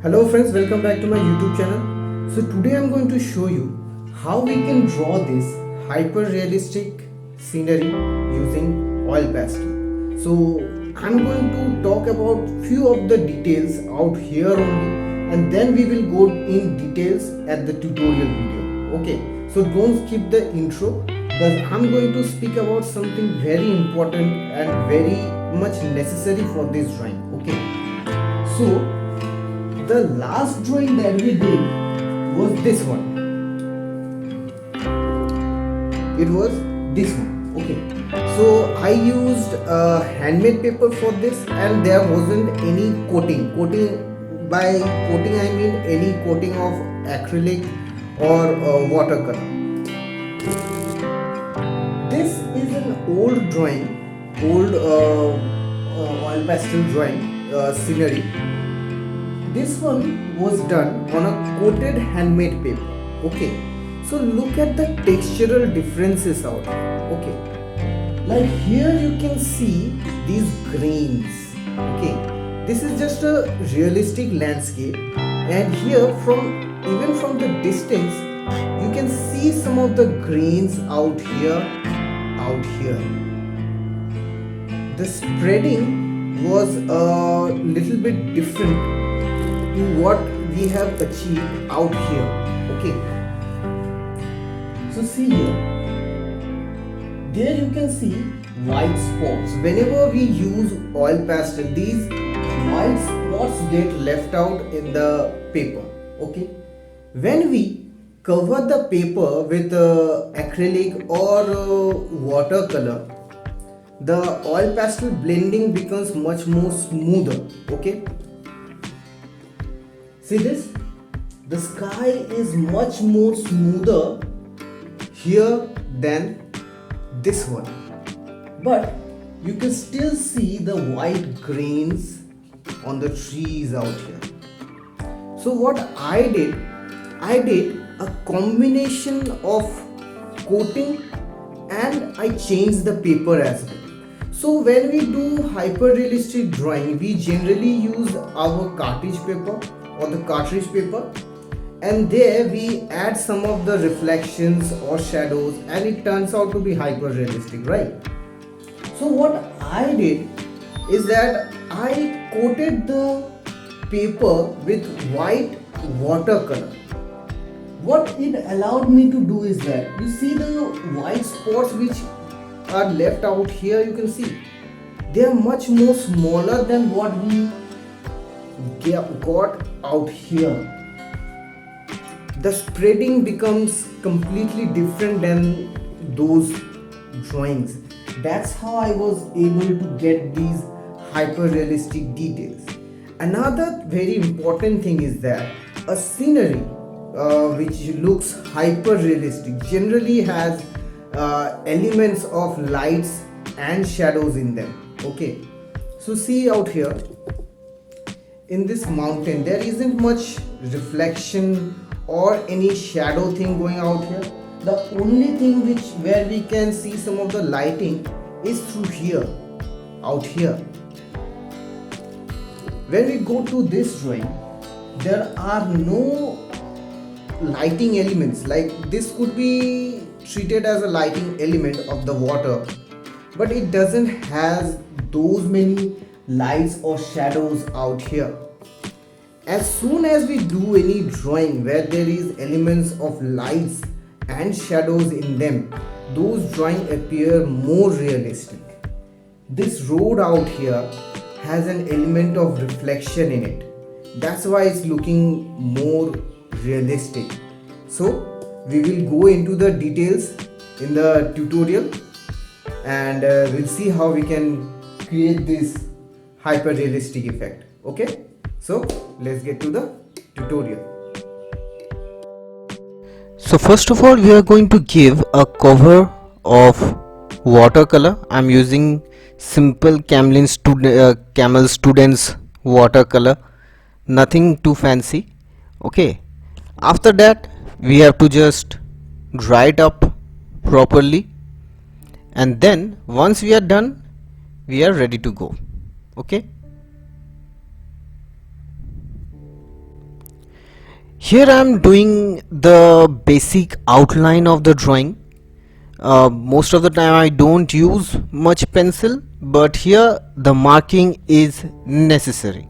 Hello friends, welcome back to my YouTube channel. So today I'm going to show you how we can draw this hyper realistic scenery using oil pastel. So I'm going to talk about few of the details out here only, and then we will go in details at the tutorial video. Okay, so don't skip the intro because I'm going to speak about something very important and very much necessary for this drawing. Okay, so the last drawing that we did was this one. It was this one. Okay, so I used handmade paper for this, and there wasn't any by coating I mean any coating of acrylic or watercolor. This is an old drawing, old oil pastel drawing, scenery. This one was done on a coated handmade paper. Okay, so look at the textural differences out here. Okay, like here you can see these grains. Okay, this is just a realistic landscape, and here even from the distance you can see some of the grains out here. The spreading was a little bit different to what we have achieved out here. Okay, so see here, there you can see white spots. Whenever we use oil pastel, these white spots get left out in the paper. Okay, when we cover the paper with acrylic or watercolor, the oil pastel blending becomes much more smoother. Okay, see this? The sky is much more smoother here than this one. But you can still see the white grains on the trees out here. So what I did a combination of coating, and I changed the paper as well. So when we do hyper realistic drawing, we generally use our cartridge paper or the cartridge paper, and there we add some of the reflections or shadows, and it turns out to be hyper realistic, right? So what I did is that I coated the paper with white watercolor. What it allowed me to do is that you see the white spots which are left out here, you can see they are much more smaller than what we got out here. The spreading becomes completely different than those drawings. That's how I was able to get these hyper realistic details. Another very important thing is that a scenery which looks hyper realistic generally has elements of lights and shadows in them. Okay, so see out here in this mountain there isn't much reflection or any shadow thing going out here. The only thing where we can see some of the lighting is through here, out here. When we go to this drawing, there are no lighting elements. Like this could be treated as a lighting element of the water, but it doesn't have those many lights or shadows out here. As soon as we do any drawing where there is elements of lights and shadows in them, those drawings appear more realistic. This road out here has an element of reflection in it. That's why it's looking more realistic. So we will go into the details in the tutorial, and we'll see how we can create this hyper realistic effect. Okay, so let's get to the tutorial. So first of all, we are going to give a cover of watercolor. I'm using simple Camel Students watercolor, nothing too fancy. Okay, after that we have to just dry it up properly, and then once we are done, we are ready to go. Okay. Here I am doing the basic outline of the drawing. Most of the time I don't use much pencil, but here the marking is necessary.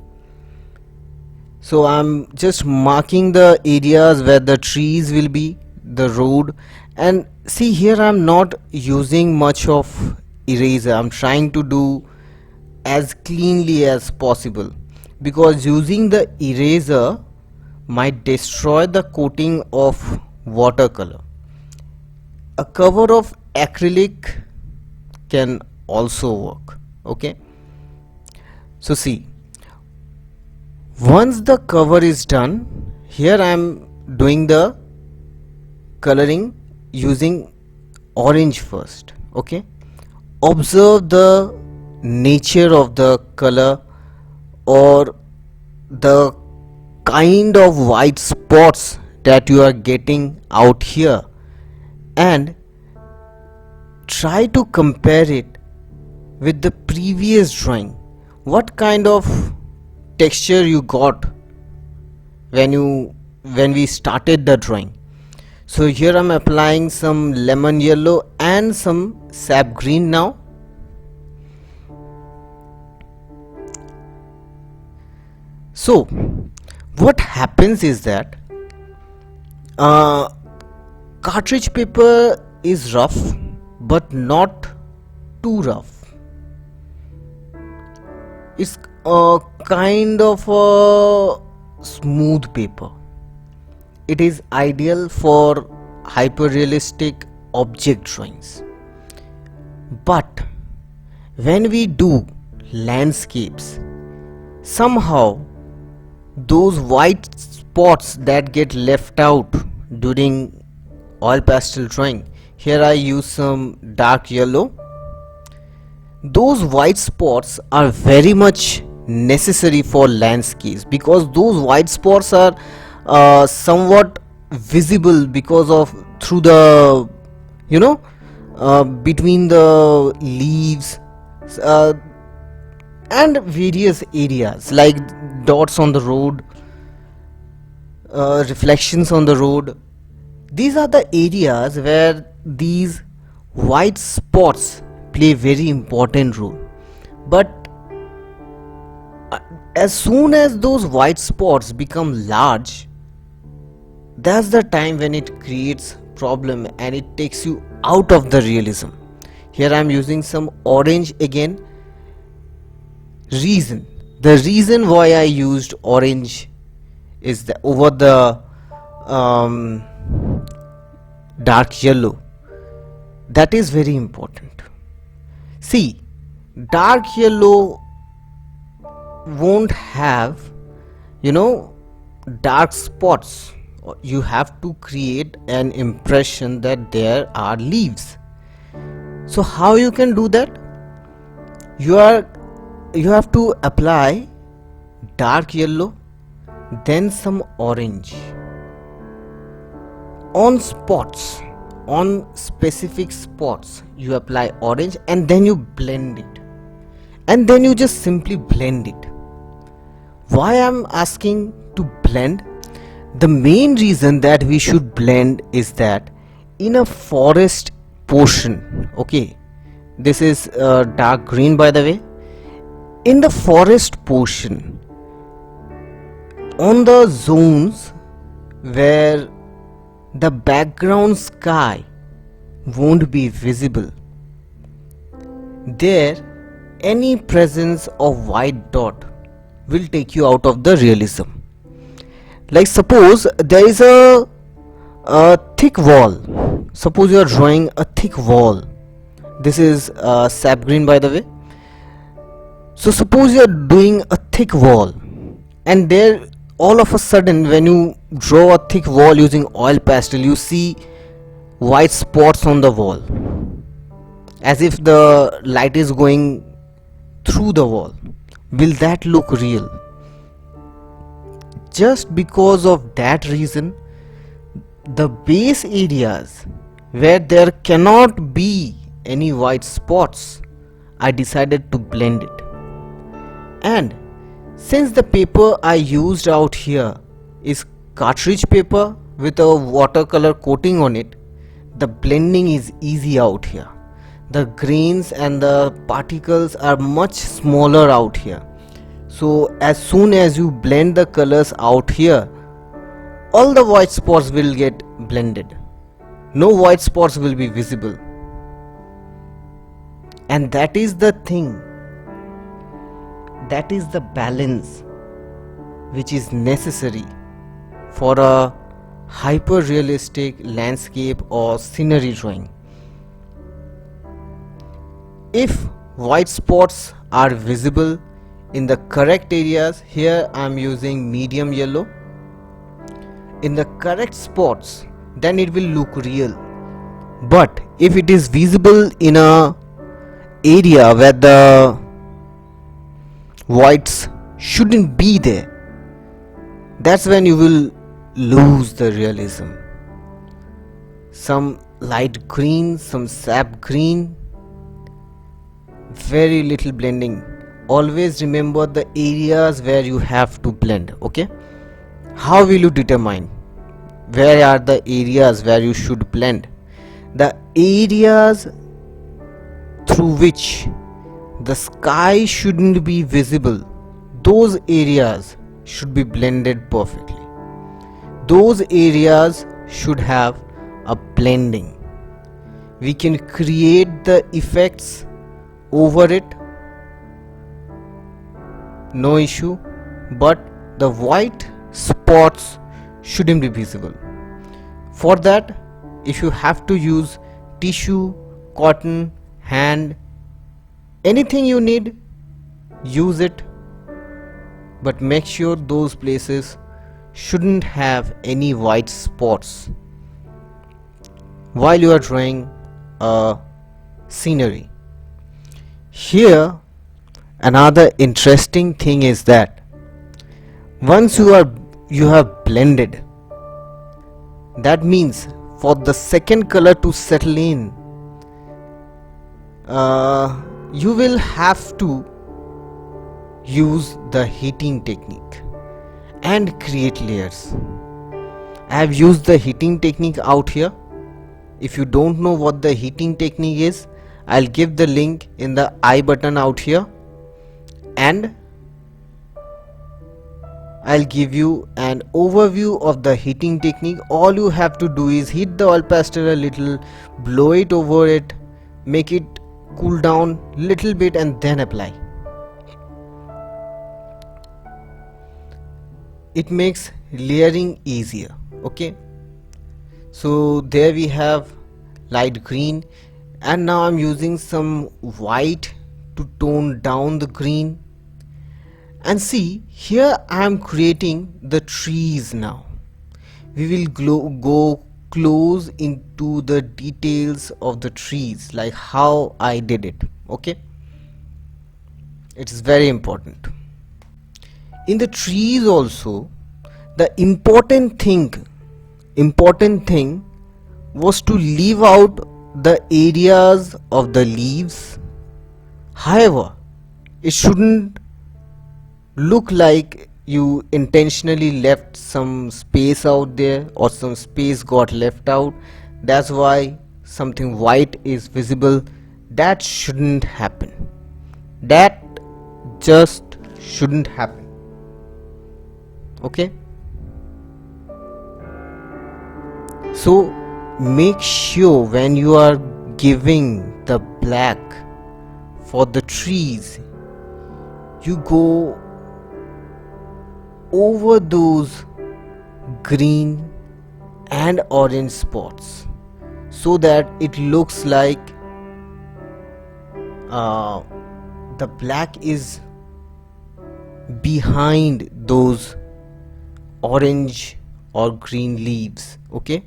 So I'm just marking the areas where the trees will be, the road, and see here I'm not using much of eraser. I'm trying to do as cleanly as possible, because using the eraser might destroy the coating of watercolor. A cover of acrylic can also work. Okay, so see, once the cover is done, here I am doing the coloring using orange first. Okay, observe the nature of the color, or the kind of white spots that you are getting out here, and try to compare it with the previous drawing. What kind of texture you got when we started the drawing. So here I'm applying some lemon yellow and some sap green now. So what happens is that cartridge paper is rough, but not too rough. It's a kind of a smooth paper. It is ideal for hyper realistic object drawings. But when we do landscapes, somehow those white spots that get left out during oil pastel drawing, here I use some dark yellow. Those white spots are very much necessary for landscapes, because those white spots are somewhat visible because of through the between the leaves, uh, and various areas like dots on the road, reflections on the road. These are the areas where these white spots play very important role. But as soon as those white spots become large, that's the time when it creates problem and it takes you out of the realism. Here I am using some orange again. The reason why I used orange is that over the dark yellow, that is very important. See, dark yellow won't have dark spots. You have to create an impression that there are leaves. So how you can do that? You have to apply dark yellow, then some orange on spots. On specific spots you apply orange, and then you blend it, and then you just simply blend it. Why I'm asking to blend? The main reason that we should blend is that in a forest portion, okay, this is dark green by the way, in the forest portion, on the zones where the background sky won't be visible, there any presence of white dot will take you out of the realism. Like suppose there is a thick wall. Suppose you are drawing a thick wall. This is sap green by the way. So suppose you are doing a thick wall, and there all of a sudden when you draw a thick wall using oil pastel, you see white spots on the wall, as if the light is going through the wall. Will that look real? Just because of that reason, the base areas where there cannot be any white spots, I decided to blend it. And since the paper I used out here is cartridge paper with a watercolor coating on it, the blending is easy out here. The grains and the particles are much smaller out here. So as soon as you blend the colors out here, all the white spots will get blended. No white spots will be visible. And that is the thing. That is the balance which is necessary for a hyper realistic landscape or scenery drawing. If white spots are visible in the correct areas, here I am using medium yellow, in the correct spots, then it will look real. But if it is visible in a area where the whites shouldn't be there, that's when you will lose the realism. Some light green, some sap green, very little blending. Always remember the areas where you have to blend. Okay, how will you determine where are the areas where you should blend? The areas through which the sky shouldn't be visible, those areas should be blended perfectly. Those areas should have a blending. We can create the effects over it, no issue, but the white spots shouldn't be visible. For that, if you have to use tissue, cotton, hand, anything you need, use it, but make sure those places shouldn't have any white spots while you are drawing a scenery. Here another interesting thing is that once you have blended, that means for the second color to settle in, you will have to use the heating technique and create layers. I have used the heating technique out here. If you don't know what the heating technique is, I'll give the link in the I button out here, and I'll give you an overview of the heating technique. All you have to do is heat the oil pastel a little, blow it over it, make it cool down little bit, and then apply. It makes layering easier. Okay, so there we have light green, and now I'm using some white to tone down the green. And see, here I am creating the trees. Now we will go close into the details of the trees, like how I did it. Okay, it is very important. In the trees also, the important thing was to leave out the areas of the leaves. However, it shouldn't look like you intentionally left some space out there or some space got left out. That's why something white is visible. That shouldn't happen. That just shouldn't happen. Okay, so make sure when you are giving the black for the trees, you go over those green and orange spots so that it looks like the black is behind those orange or green leaves. Okay,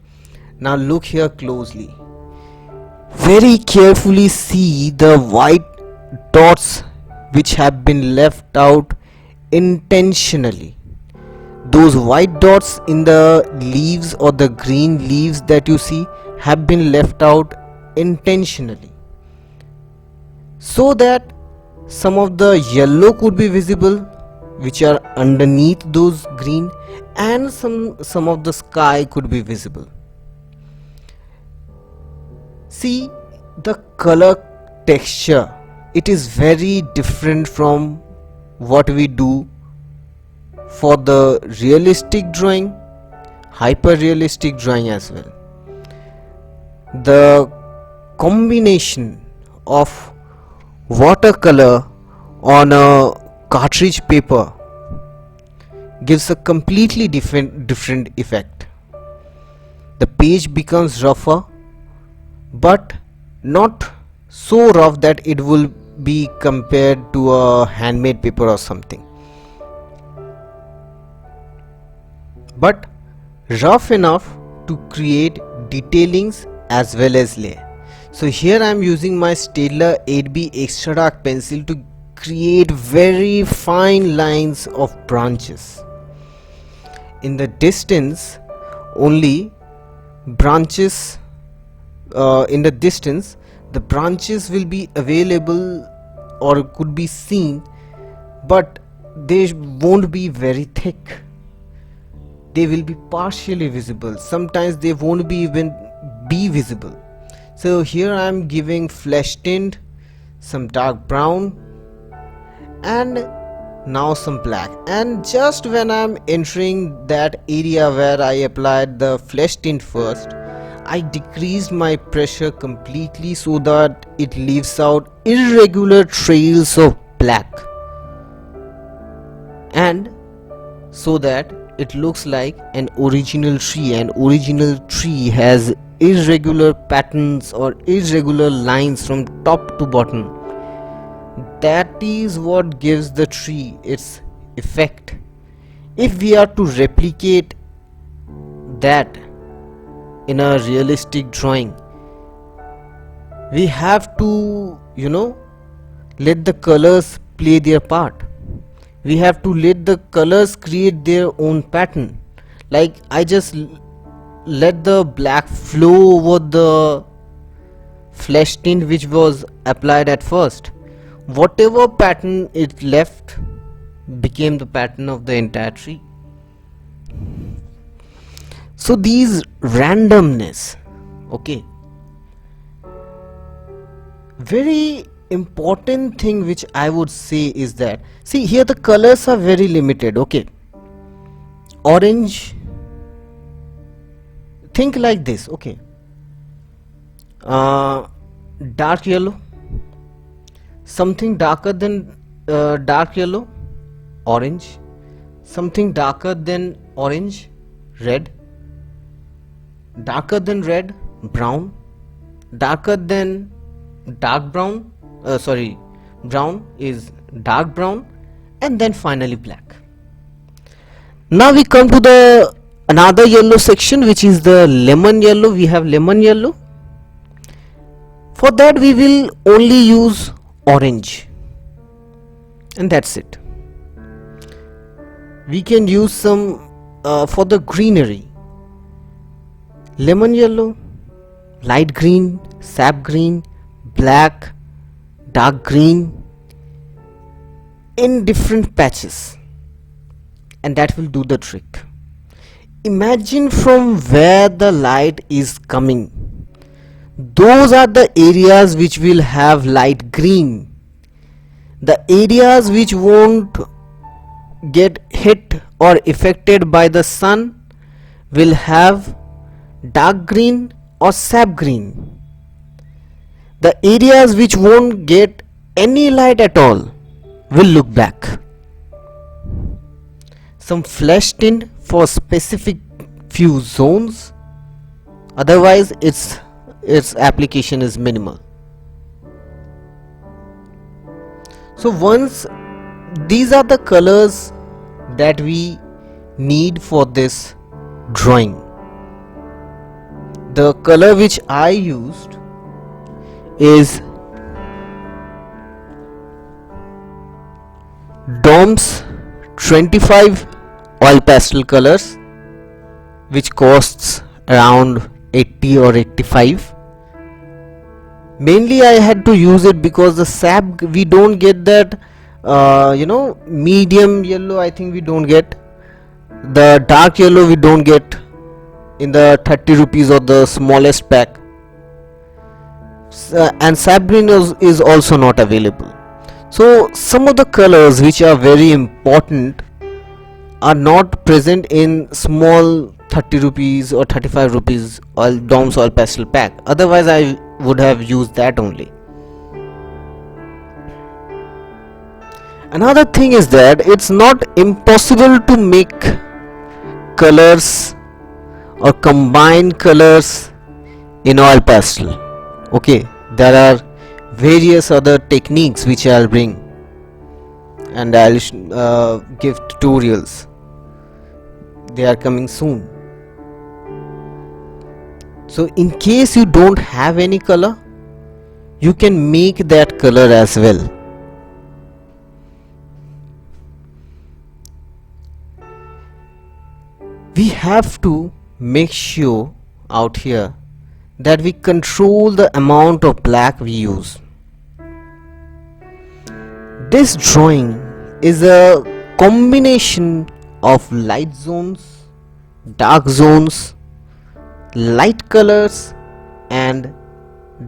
now look here closely. Very carefully see the white dots which have been left out intentionally. Those white dots in the leaves or the green leaves that you see have been left out intentionally, so that some of the yellow could be visible which are underneath those green, and some of the sky could be visible. See the color texture, it is very different from what we do for the realistic drawing, hyper realistic drawing as well. The combination of watercolor on a cartridge paper gives a completely different effect. The page becomes rougher, but not so rough that it will be compared to a handmade paper or something, but rough enough to create detailings as well as layer. So here I am using my Staedtler 8B extra dark pencil to create very fine lines of branches. In the distance only branches, in the distance the branches will be available or could be seen, but they won't be very thick. They will be partially visible, sometimes they won't be even be visible. So here I am giving flesh tint, some dark brown, and now some black. And just when I am entering that area where I applied the flesh tint first, I decreased my pressure completely so that it leaves out irregular trails of black, and so that it looks like an original tree. An original tree has irregular patterns or irregular lines from top to bottom. That is what gives the tree its effect. If we are to replicate that in a realistic drawing, we have to, let the colors play their part. We have to let the colors create their own pattern. Like I just let the black flow over the flesh tint which was applied at first. Whatever pattern it left became the pattern of the entire tree. So these randomness, okay, very important thing which I would say is that, see here the colors are very limited, okay. Orange, think like this, okay. Dark yellow, something darker than dark yellow, orange, something darker than orange, red, darker than red, brown, darker than dark brown, brown is dark brown, and then finally black. Now we come to the another yellow section, which is the lemon yellow. We have lemon yellow. For that we will only use orange, and that's it. We can use some for the greenery, lemon yellow, light green, sap green, black, dark green in different patches, and that will do the trick. Imagine from where the light is coming. Those are the areas which will have light green. The areas which won't get hit or affected by the sun will have dark green or sap green. The areas which won't get any light at all will look black. Some flesh tint for specific few zones, otherwise its application is minimal. So once these are the colors that we need for this drawing, the color which I used is DOMS 25 oil pastel colors, which costs around 80 or 85. Mainly I had to use it because the sap we don't get that medium yellow, I think we don't get, The dark yellow we don't get in the 30 rupees or the smallest pack. And sap green is also not available. So some of the colors which are very important are not present in small 30 rupees or 35 rupees oil DOMS oil pastel pack. Otherwise I would have used that only. Another thing is that it's not impossible to make colors or combine colors in oil pastel. Okay, there are various other techniques which I'll bring, and I'll give tutorials. They are coming soon. So in case you don't have any color, you can make that color as well. We have to make sure out here that we control the amount of black we use. This drawing is a combination of light zones, dark zones, light colors and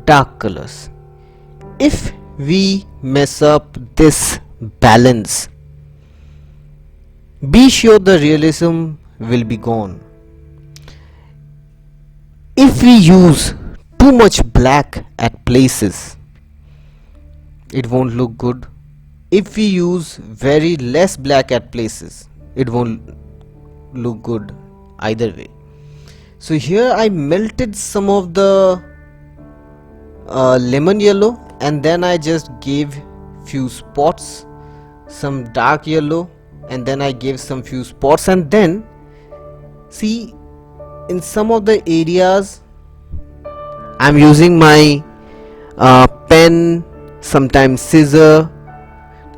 dark colors. If we mess up this balance, be sure the realism will be gone. If we use too much black at places, it won't look good. If we use very less black at places, it won't look good either way. So here I melted some of the lemon yellow, and then I just gave few spots, some dark yellow, and then I gave some few spots, and then see in some of the areas I'm using my pen, sometimes scissor,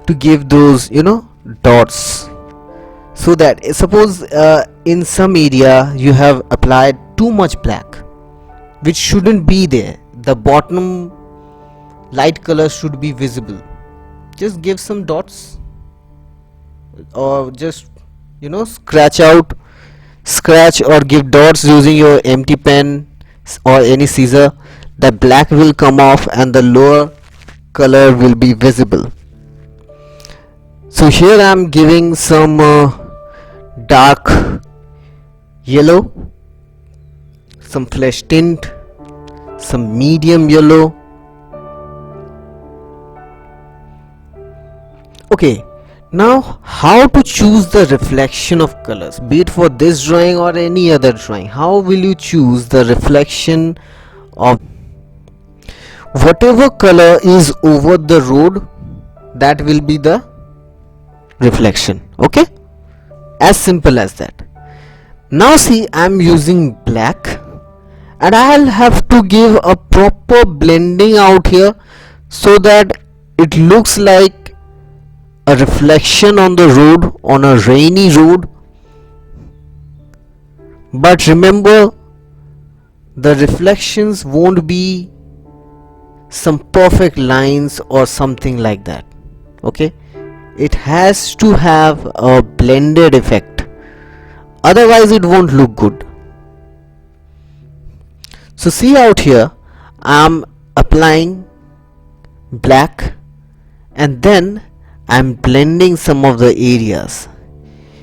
to give those dots, so that suppose in some area you have applied too much black which shouldn't be there, the bottom light color should be visible, just give some dots, or just scratch or give dots using your empty pen or any scissor. The black will come off and the lower color will be visible. So here I am giving some dark yellow, some flesh tint, some medium yellow. Okay, now how to choose the reflection of colors, be it for this drawing or any other drawing. How will you choose the reflection of whatever color is over the road? That will be the reflection. Okay, as simple as that. Now see, I'm using black and I'll have to give a proper blending out here so that it looks like a reflection on the road, on a rainy road. But remember, the reflections won't be some perfect lines or something like that. Okay, it has to have a blended effect, otherwise it won't look good. So see out here, I'm applying black and then I'm blending some of the areas.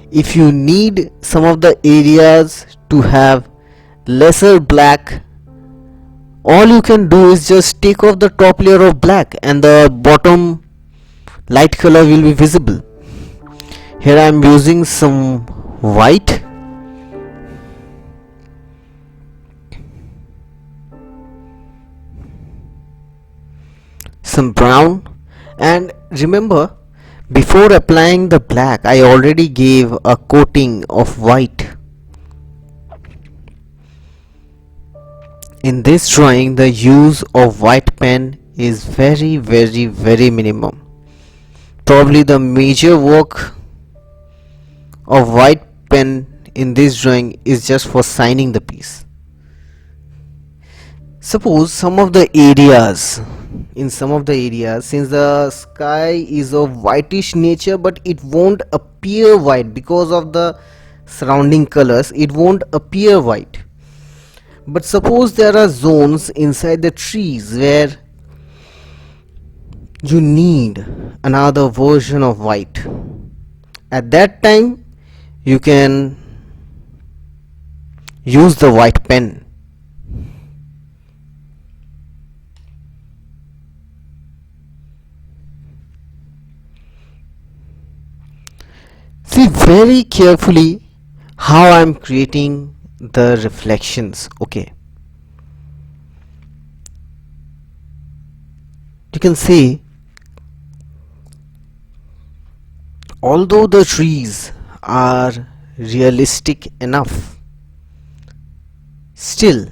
If you need some of the areas to have lesser black, all you can do is just take off the top layer of black and the bottom light color will be visible. Here I am using some white, some brown, and remember, before applying the black I already gave a coating of white. In this drawing the use of white pen is very minimum. Probably the major work of white pen in this drawing is just for signing the piece. Suppose some of the areas, since the sky is of whitish nature but it won't appear white because of the surrounding colors, it won't appear white. But suppose there are zones inside the trees where you need another version of white. At that time you can use the white pen. See very carefully how I'm creating the reflections. Okay, you can see, although the trees are realistic enough, still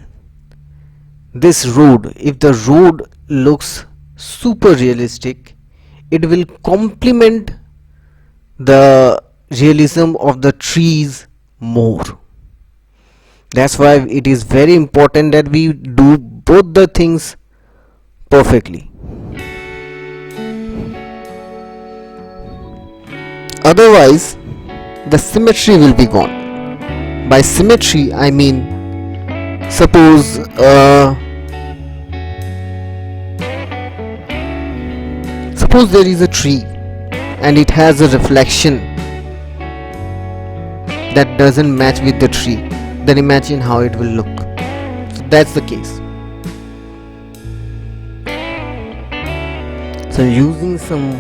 this road, if the road looks super realistic, it will complement the realism of the trees more. That's why it is very important that we do both the things perfectly. Otherwise the symmetry will be gone. By symmetry I mean, suppose there is a tree and it has a reflection that doesn't match with the tree, then imagine how it will look. So that's the case. So using some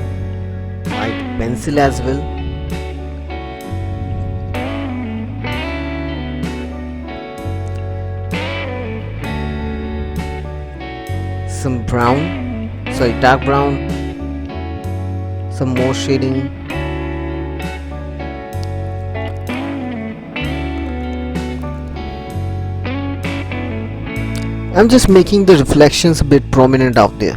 white pencil as well, some brown, sorry, dark brown, some more shading. I'm just making the reflections a bit prominent out there.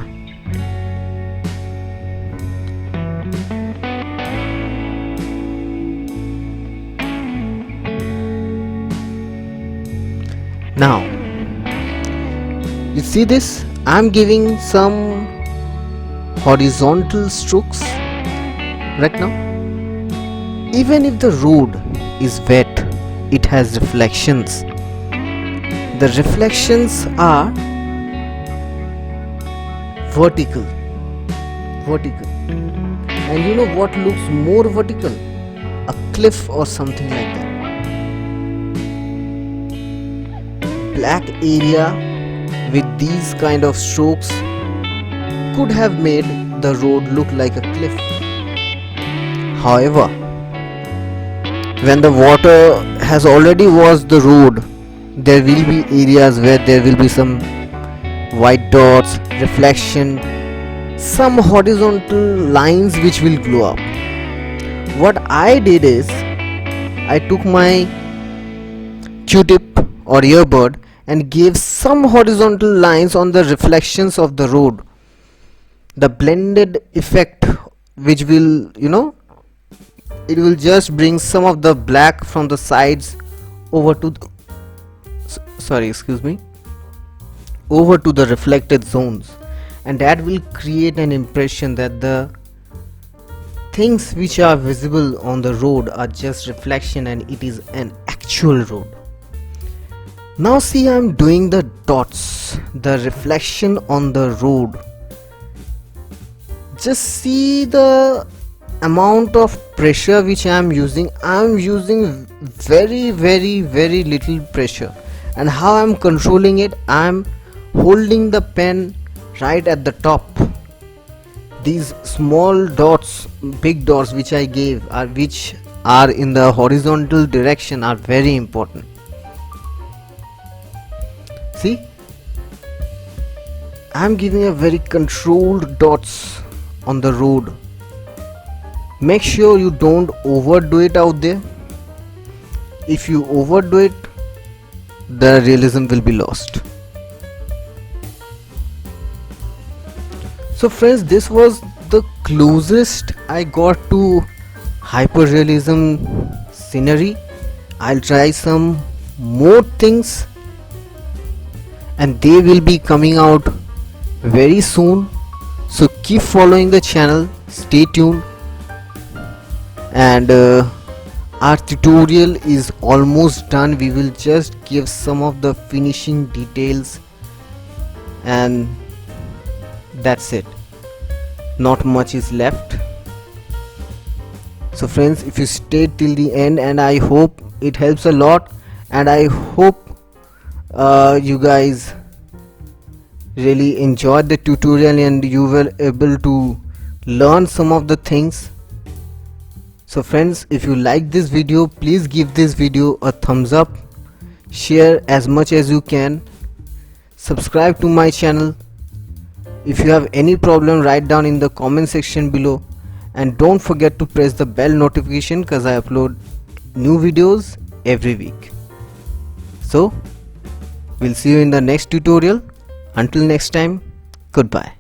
Now you see this, I'm giving some horizontal strokes right now. Even if the road is wet, it has reflections. The reflections are vertical. And you know what looks more vertical? A cliff or something like that. Black area with these kind of strokes could have made the road look like a cliff. However, when the water has already washed the road, there will be areas where there will be some white dots, reflection, some horizontal lines which will glow up. What I did is, I took my Q-tip or earbud and gave some horizontal lines on the reflections of the road. The blended effect, which will, it will just bring some of the black from the sides over to the, over to the reflected zones, and that will create an impression that the things which are visible on the road are just reflection and it is an actual road. Now see, I'm doing the dots, the reflection on the road. Just see the amount of pressure which I am using. I am using very little pressure, and how I am controlling it, I am holding the pen right at the top. These small dots, big dots which I gave, which are in the horizontal direction, are very important. See, I am giving a very controlled dots on the road. Make sure you don't overdo it out there. If you overdo it, the realism will be lost. So friends, this was the closest I got to hyperrealism scenery. I'll try some more things and they will be coming out very soon. So keep following the channel, stay tuned, and our tutorial is almost done. We will just give some of the finishing details and that's it. Not much is left. So friends, if you stayed till the end, and I hope it helps a lot, and I hope you guys really enjoyed the tutorial and you were able to learn some of the things. So friends, if you like this video, please give this video a thumbs up, share as much as you can, subscribe to my channel. If you have any problem, write down in the comment section below, and don't forget to press the bell notification because I upload new videos every week. So we'll see you in the next tutorial. Until next time, goodbye.